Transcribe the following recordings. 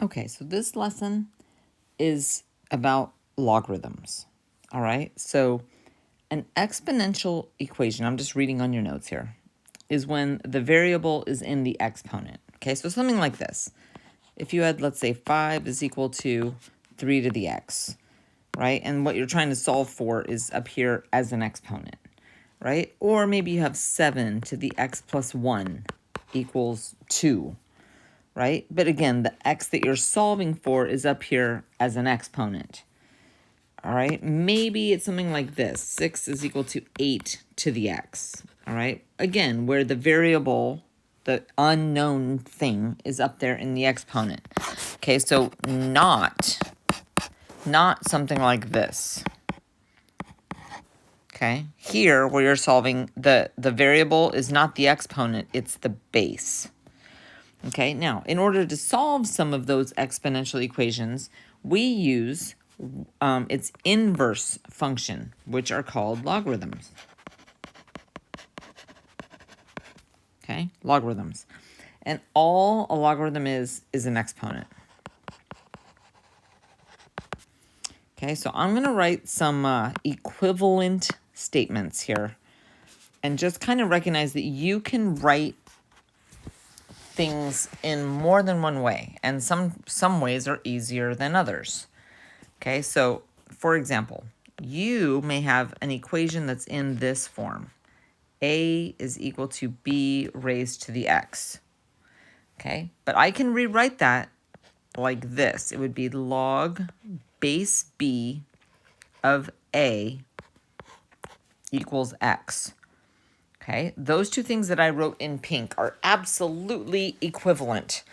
Okay, so this lesson is about logarithms. All right, so an exponential equation, I'm just reading on your notes here, is when the variable is in the exponent. Okay, so something like this. If you had, let's say, 5 is equal to 3 to the x, right? And what you're trying to solve for is up here as an exponent, right? Or maybe you have 7 to the x plus 1 equals 2, right? But again, the x that you're solving for is up here as an exponent. All right, maybe it's something like this. 6 is equal to 8 to the x. All right, again, where the variable, the unknown thing, is up there in the exponent. Okay, so not something like this. Okay, here where you're solving, the variable is not the exponent, it's the base. Okay, now in order to solve some of those exponential equations, we use its inverse function, which are called logarithms. Okay, logarithms. And all a logarithm is an exponent. Okay, so I'm going to write some equivalent statements here and just kind of recognize that you can write things in more than one way, and some ways are easier than others. Okay, so for example, you may have an equation that's in this form. A is equal to b raised to the x. Okay, but I can rewrite that like this. It would be log base b of a equals x. Okay, those two things that I wrote in pink are absolutely equivalent.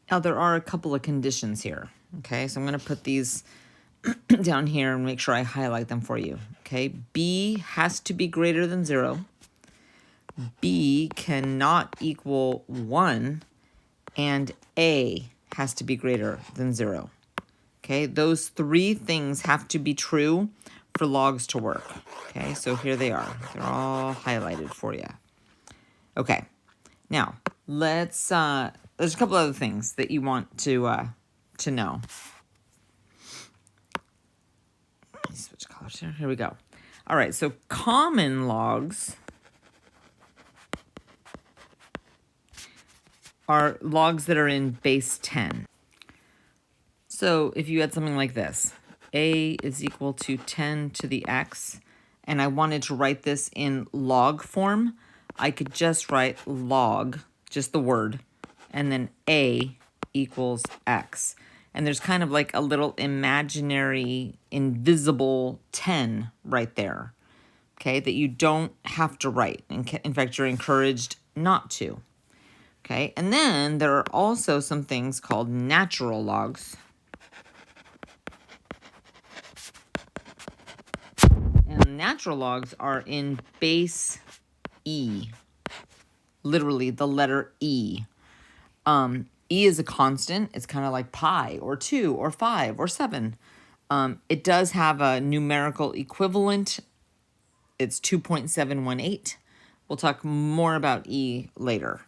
Now, there are a couple of conditions here. Okay, so I'm going to put these down here and make sure I highlight them for you. Okay, b has to be greater than 0. B cannot equal 1, and A has to be greater than 0. Okay, those three things have to be true for logs to work. Okay, so here they are. They're all highlighted for you. Okay, now there's a couple other things that you want to know. Let me switch colors here. Here we go. All right, so common logs are logs that are in base 10. So if you had something like this, a is equal to 10 to the x, and I wanted to write this in log form, I could just write log, just the word, and then a equals x. And there's kind of like a little imaginary, invisible 10 right there, okay, that you don't have to write. In fact, you're encouraged not to. Okay, and then there are also some things called natural logs. And natural logs are in base E, literally the letter E. E is a constant. It's kind of like pi or 2 or 5 or 7. It does have a numerical equivalent. It's 2.718. We'll talk more about E later.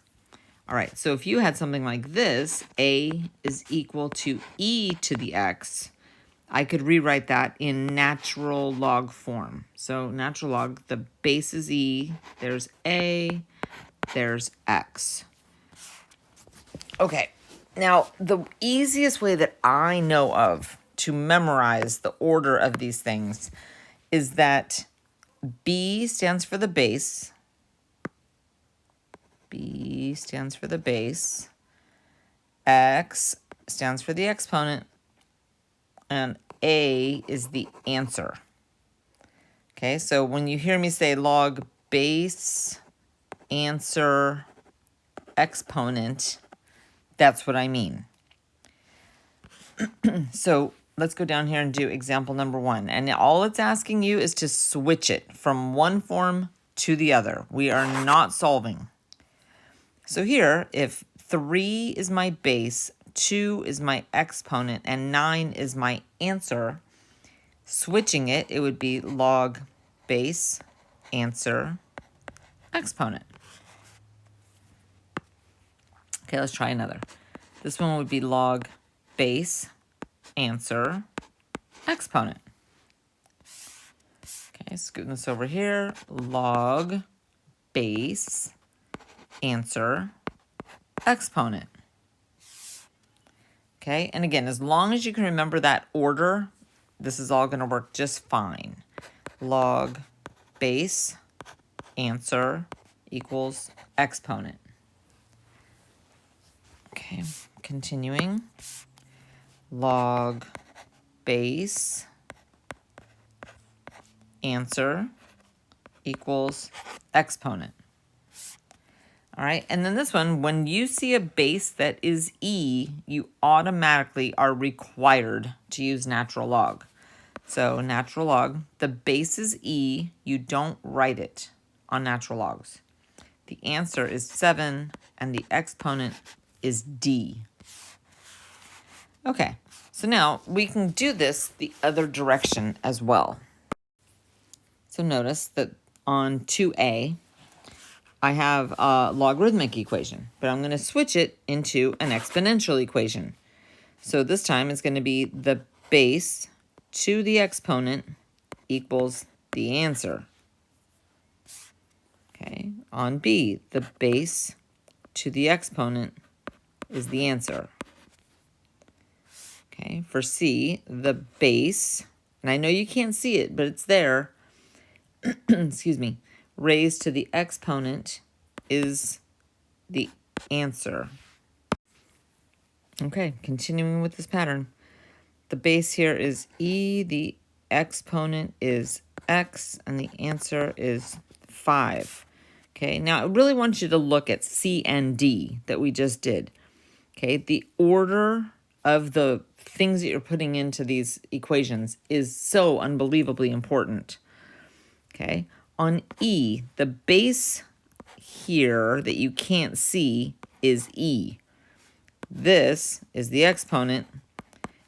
All right, so if you had something like this, a is equal to e to the x, I could rewrite that in natural log form. So natural log, the base is e, there's a, there's x. Okay, now the easiest way that I know of to memorize the order of these things is that b stands for the base, B stands for the base, X stands for the exponent, and A is the answer. Okay, so when you hear me say log base, answer, exponent, that's what I mean. So let's go down here and do example number 1. And all it's asking you is to switch it from one form to the other. We are not solving. So here, if 3 is my base, 2 is my exponent, and 9 is my answer, switching it, it would be log base, answer, exponent. Okay, let's try another. This one would be log base answer exponent. Okay, scooting this over here, log base answer exponent. Okay, and again, as long as you can remember that order, this is all going to work just fine. Log base answer equals exponent. Okay, continuing. Log base answer equals exponent. All right, and then this one, when you see a base that is e, you automatically are required to use natural log. So natural log, the base is e, you don't write it on natural logs. The answer is 7, and the exponent is d. Okay, so now we can do this the other direction as well. So notice that on 2a, I have a logarithmic equation, but I'm going to switch it into an exponential equation. So this time it's going to be the base to the exponent equals the answer. Okay, on B, the base to the exponent is the answer. Okay, for C, the base, and I know you can't see it, but it's there, excuse me, raised to the exponent is the answer. Okay, continuing with this pattern. The base here is e, the exponent is x, and the answer is 5. Okay, now I really want you to look at C and D that we just did. Okay, the order of the things that you're putting into these equations is so unbelievably important. Okay, on E, the base here that you can't see is e. This is the exponent,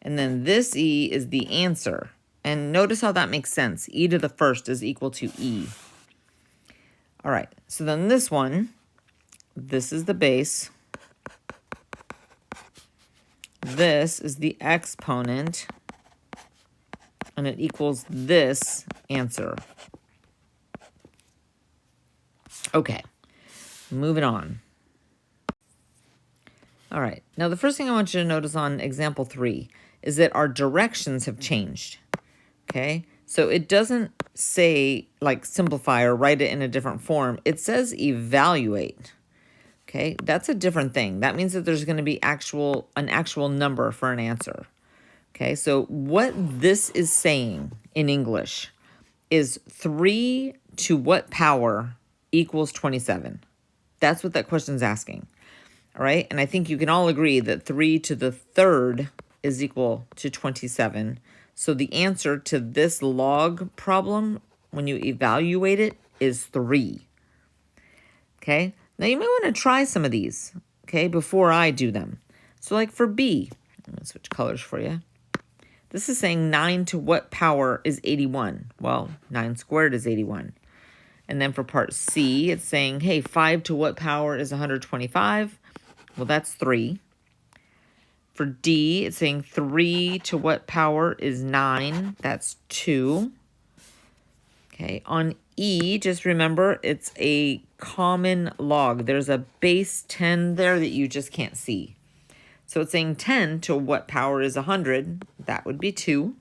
and then this e is the answer. And notice how that makes sense. E to the first is equal to e. All right, so then this one, this is the base. This is the exponent, and it equals this answer. Okay, moving on. All right, now the first thing I want you to notice on example 3 is that our directions have changed. Okay, so it doesn't say like simplify or write it in a different form. It says evaluate. Okay, that's a different thing. That means that there's going to be an actual number for an answer. Okay, so what this is saying in English is 3 to what power equals 27? That's what that question's asking. All right, and I think you can all agree that 3 to the third is equal to 27. So the answer to this log problem, when you evaluate it, is 3. Okay, now you may want to try some of these, okay, before I do them. So like for B, I'm going to switch colors for you. This is saying 9 to what power is 81? Well, 9 squared is 81. And then for part C, it's saying, hey, 5 to what power is 125? Well, that's 3. For D, it's saying 3 to what power is 9? That's 2. Okay, on E, just remember, it's a common log. There's a base 10 there that you just can't see. So it's saying 10 to what power is 100? That would be 2.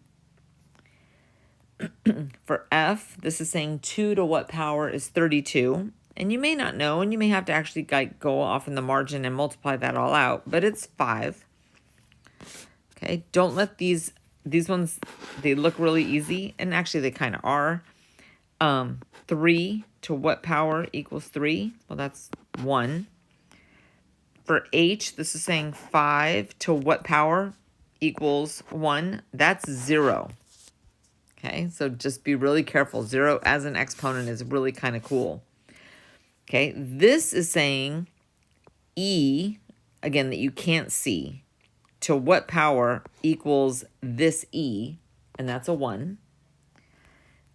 For F, this is saying 2 to what power is 32? And you may not know, and you may have to actually go off in the margin and multiply that all out, but it's 5. Okay, don't let these ones, they look really easy, and actually they kind of are. 3 to what power equals 3? Well, that's 1. For H, this is saying 5 to what power equals 1? That's 0. Okay, so just be really careful. 0 as an exponent is really kind of cool. Okay, this is saying E, again, that you can't see, to what power equals this E, and that's a 1.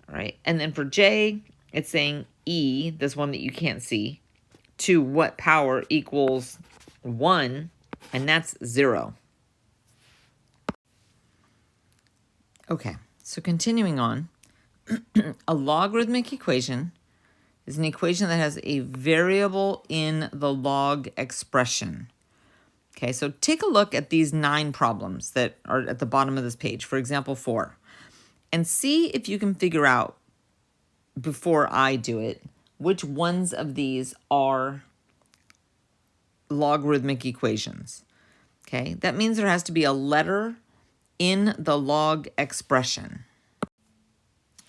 All right, and then for J, it's saying E, this one that you can't see, to what power equals 1, and that's 0. Okay, so continuing on, a logarithmic equation is an equation that has a variable in the log expression. Okay, so take a look at these 9 problems that are at the bottom of this page, for example, 4, and see if you can figure out, before I do it, which ones of these are logarithmic equations. Okay, that means there has to be a letter in the log expression.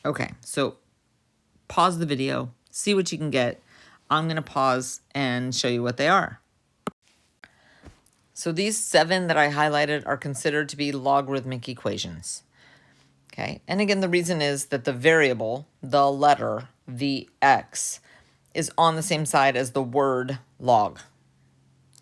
Okay, so pause the video, see what you can get. I'm going to pause and show you what they are. So these 7 that I highlighted are considered to be logarithmic equations. Okay, and again, the reason is that the variable, the letter, the x, is on the same side as the word log.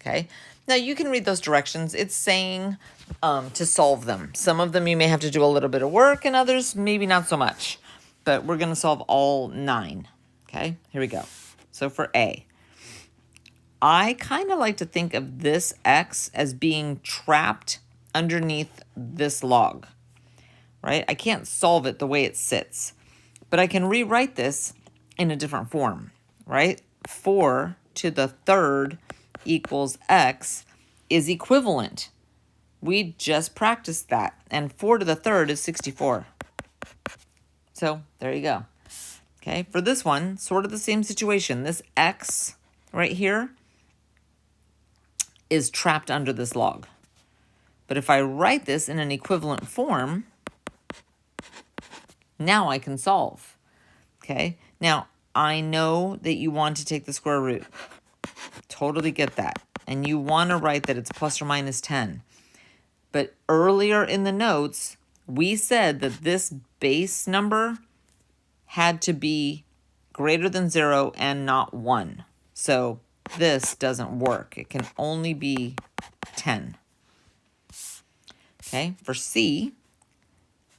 Okay, now you can read those directions. It's saying to solve them. Some of them you may have to do a little bit of work, and others maybe not so much. But we're going to solve all 9. Okay, here we go. So for A, I kind of like to think of this x as being trapped underneath this log, right? I can't solve it the way it sits, but I can rewrite this in a different form, right? 4 to the third equals x is equivalent. We just practiced that, and 4 to the third is 64. So there you go. Okay, for this one, sort of the same situation. This x right here is trapped under this log. But if I write this in an equivalent form, now I can solve. Okay, now I know that you want to take the square root. Totally get that. And you want to write that it's plus or minus 10. But earlier in the notes, we said that this base number had to be greater than 0 and not 1. So this doesn't work. It can only be 10. Okay, for C,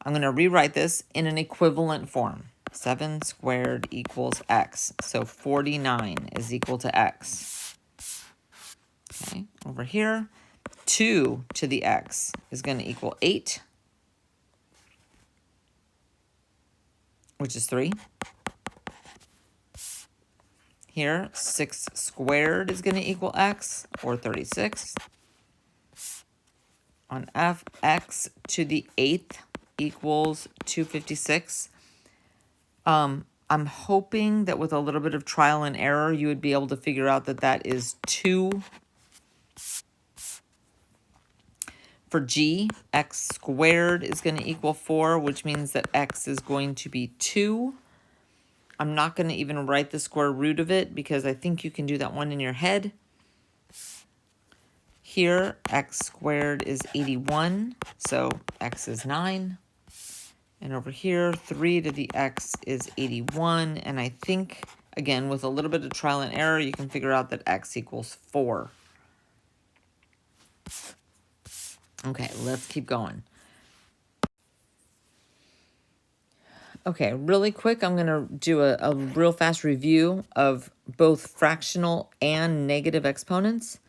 I'm going to rewrite this in an equivalent form. 7 squared equals x. So 49 is equal to x. Okay, over here, 2 to the x is going to equal 8, which is 3. Here, 6 squared is going to equal x, or 36. On F, x to the 8th equals 256. I'm hoping that with a little bit of trial and error, you would be able to figure out that that is 2. For G, x squared is going to equal 4, which means that x is going to be 2. I'm not going to even write the square root of it because I think you can do that one in your head. Here, x squared is 81, so x is 9. And over here, 3 to the x is 81. And I think, again, with a little bit of trial and error, you can figure out that x equals 4. Okay, let's keep going. Okay, really quick, I'm going to do a real fast review of both fractional and negative exponents.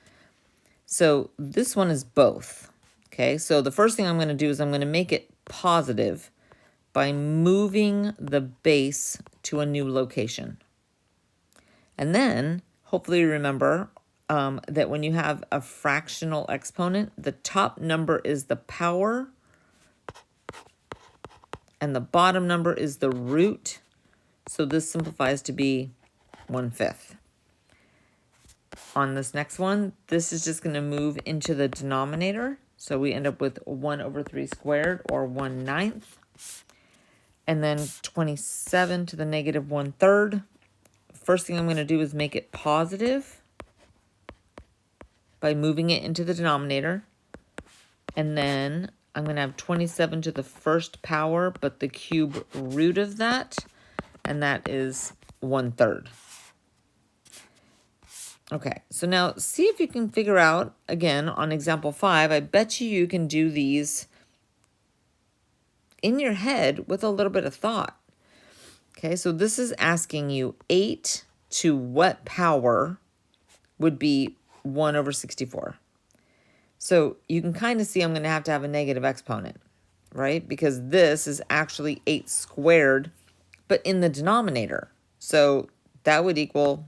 So this one is both. Okay, so the first thing I'm going to do is I'm going to make it positive by moving the base to a new location. And then, hopefully you remember that when you have a fractional exponent, the top number is the power, and the bottom number is the root. So this simplifies to be 1/5. On this next one, this is just going to move into the denominator. So we end up with 1/3 squared, or 1/9. And then 27 to the negative 1/3. First thing I'm going to do is make it positive by moving it into the denominator. And then I'm going to have 27 to the first power, but the cube root of that, and that is 1/3. Okay, so now see if you can figure out, again, on example 5, I bet you can do these in your head with a little bit of thought. Okay, so this is asking you 8 to what power would be 1/64? So you can kind of see I'm going to have a negative exponent, right? Because this is actually 8 squared, but in the denominator. So that would equal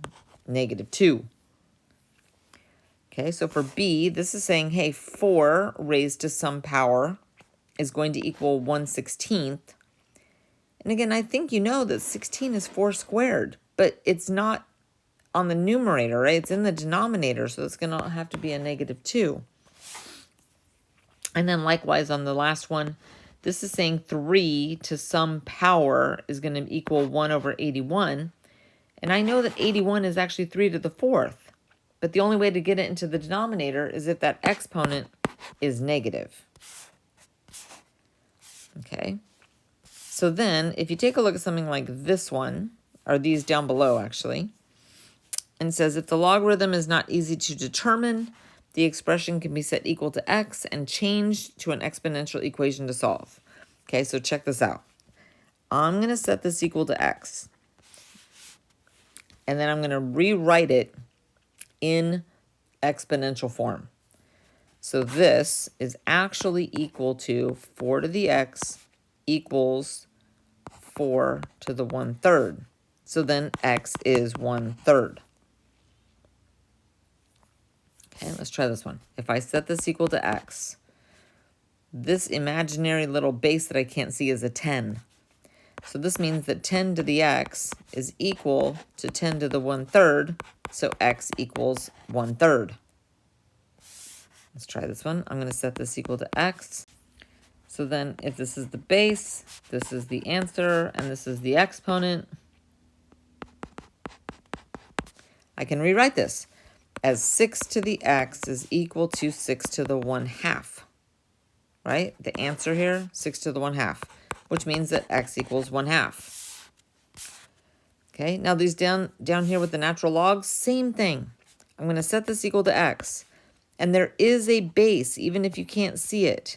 -2. Okay, so for B, this is saying, hey, 4 raised to some power is going to equal 1/16. And again, I think you know that 16 is 4 squared, but it's not on the numerator, right? It's in the denominator, so it's going to have to be a -2. And then likewise on the last one, this is saying 3 to some power is going to equal 1/81. And I know that 81 is actually 3 to the 4th. But the only way to get it into the denominator is if that exponent is negative. Okay. So then if you take a look at something like this one, or these down below actually, and it says if the logarithm is not easy to determine, the expression can be set equal to x and changed to an exponential equation to solve. Okay, so check this out. I'm going to set this equal to x. And then I'm going to rewrite it in exponential form. So this is actually equal to 4 to the x equals 4 to the 1/3. So then x is 1/3. Okay, let's try this one. If I set this equal to x, this imaginary little base that I can't see is a 10. So this means that 10 to the x is equal to 10 to the 1/3. So x equals 1/3. Let's try this one. I'm going to set this equal to x. So then if this is the base, this is the answer, and this is the exponent, I can rewrite this as 6 to the x is equal to 6 to the 1/2, right? The answer here, 6 to the 1/2, which means that x equals 1/2. Okay, now these down here with the natural logs, same thing. I'm going to set this equal to x, and there is a base, even if you can't see it.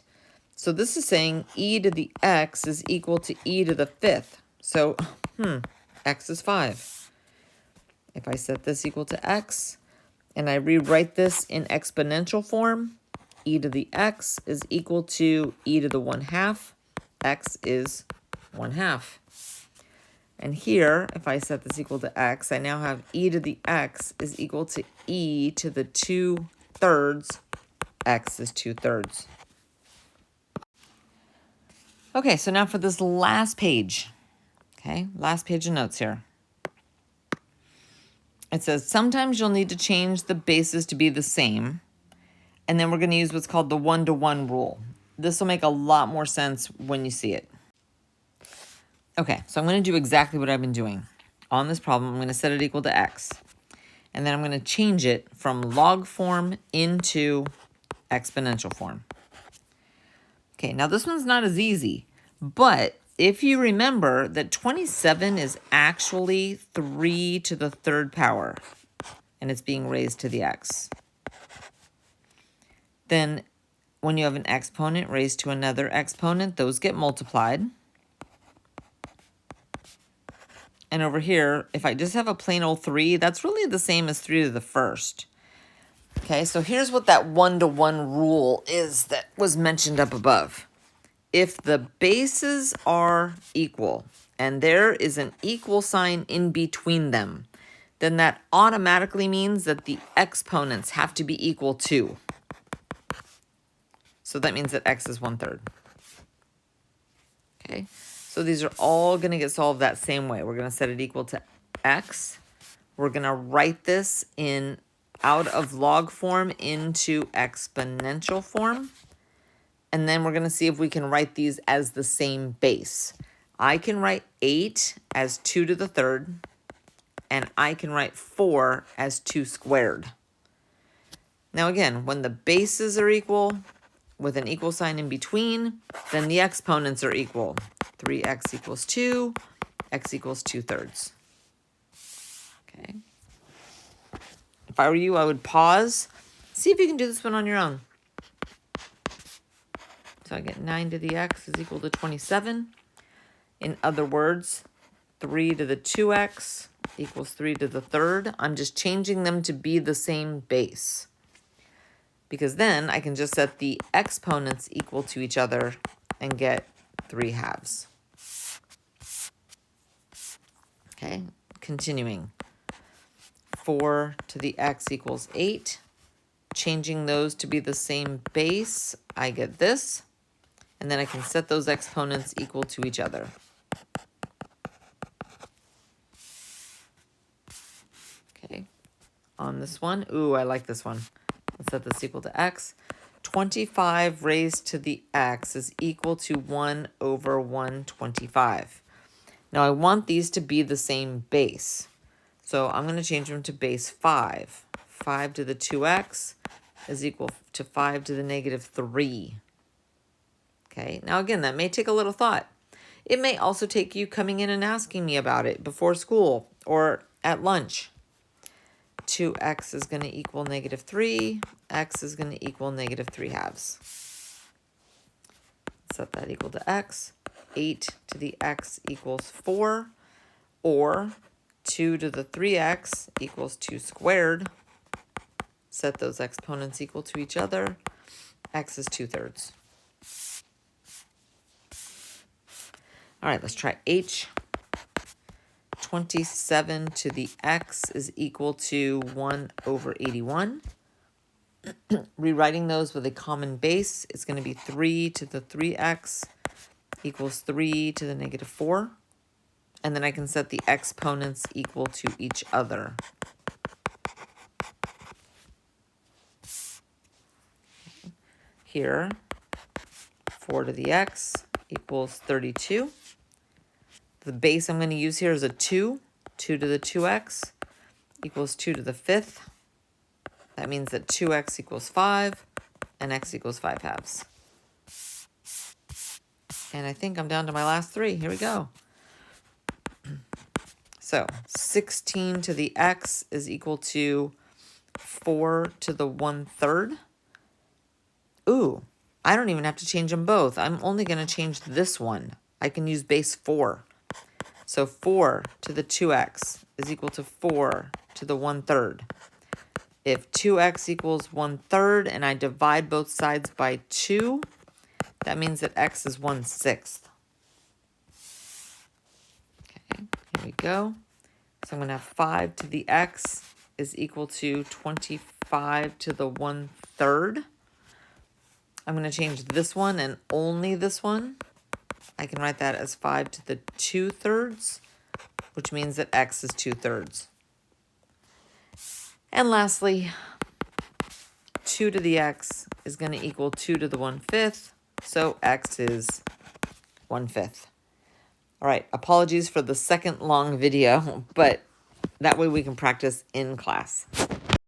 So this is saying e to the x is equal to e to the 5th. So, x is 5. If I set this equal to x, and I rewrite this in exponential form, e to the x is equal to e to the 1/2. X is 1/2. And here, if I set this equal to x, I now have e to the x is equal to e to the 2/3. X is 2/3. Okay, so now for this last page. Okay, last page of notes here. It says, sometimes you'll need to change the bases to be the same. And then we're going to use what's called the 1-to-1 rule. This will make a lot more sense when you see it. Okay, so I'm going to do exactly what I've been doing. On this problem, I'm going to set it equal to x. And then I'm going to change it from log form into exponential form. Okay, now this one's not as easy. But if you remember that 27 is actually 3 to the 3rd power, and it's being raised to the x, then when you have an exponent raised to another exponent, those get multiplied. And over here, if I just have a plain old 3, that's really the same as 3 to the 1st. Okay, so here's what that 1-to-1 rule is that was mentioned up above. If the bases are equal and there is an equal sign in between them, then that automatically means that the exponents have to be equal to. So that means that x is 1/3. Okay, so these are all going to get solved that same way. We're going to set it equal to x. We're going to write this in out of log form into exponential form. And then we're going to see if we can write these as the same base. I can write 8 as 2 to the 3rd, and I can write 4 as 2 squared. Now again, when the bases are equal, with an equal sign in between, then the exponents are equal. 3x equals 2, x equals 2/3. Okay. If I were you, I would pause. See if you can do this one on your own. So I get 9 to the x is equal to 27. In other words, 3 to the 2x equals 3 to the 3rd. I'm just changing them to be the same base. because then I can just set the exponents equal to each other and get 3/2. Okay, continuing. 4 to the x equals 8. Changing those to be the same base, I get this. And then I can set those exponents equal to each other. Okay, on this one, ooh, I like this one. Let's set this equal to x. 25 raised to the x is equal to 1 over 125. Now I want these to be the same base. So I'm going to change them to base 5. 5 to the 2x is equal to 5 to the negative 3. Okay, now again, that may take a little thought. It may also take you coming in and asking me about it before school or at lunch. 2x is going to equal negative 3. X is going to equal negative 3/2. Set that equal to x. 8 to the x equals 4. Or 2 to the 3x equals 2 squared. Set those exponents equal to each other. X is 2/3. All right, let's try h. 27 to the x is equal to 1 over 81. Rewriting those with a common base, it's going to be 3 to the 3x equals 3 to the negative 4. And then I can set the exponents equal to each other. Here, 4 to the x equals 32. The base I'm going to use here is a 2. 2 to the 2x equals 2 to the 5th. That means that 2x equals 5 and x equals 5/2. And I think I'm down to my last 3. Here we go. So 16 to the x is equal to 4 to the 1/3. Ooh, I don't even have to change them both. I'm only going to change this one. I can use base 4. So 4 to the 2x is equal to 4 to the 1/3. If 2x equals 1/3 and I divide both sides by 2, that means that x is 1/6. Okay, here we go. So I'm going to have 5 to the x is equal to 25 to the 1/3. I'm going to change this one and only this one. I can write that as 5 to the 2/3, which means that x is 2/3. And lastly, 2 to the x is going to equal 2 to the 1/5, so x is 1/5. All right, apologies for the second long video, but that way we can practice in class.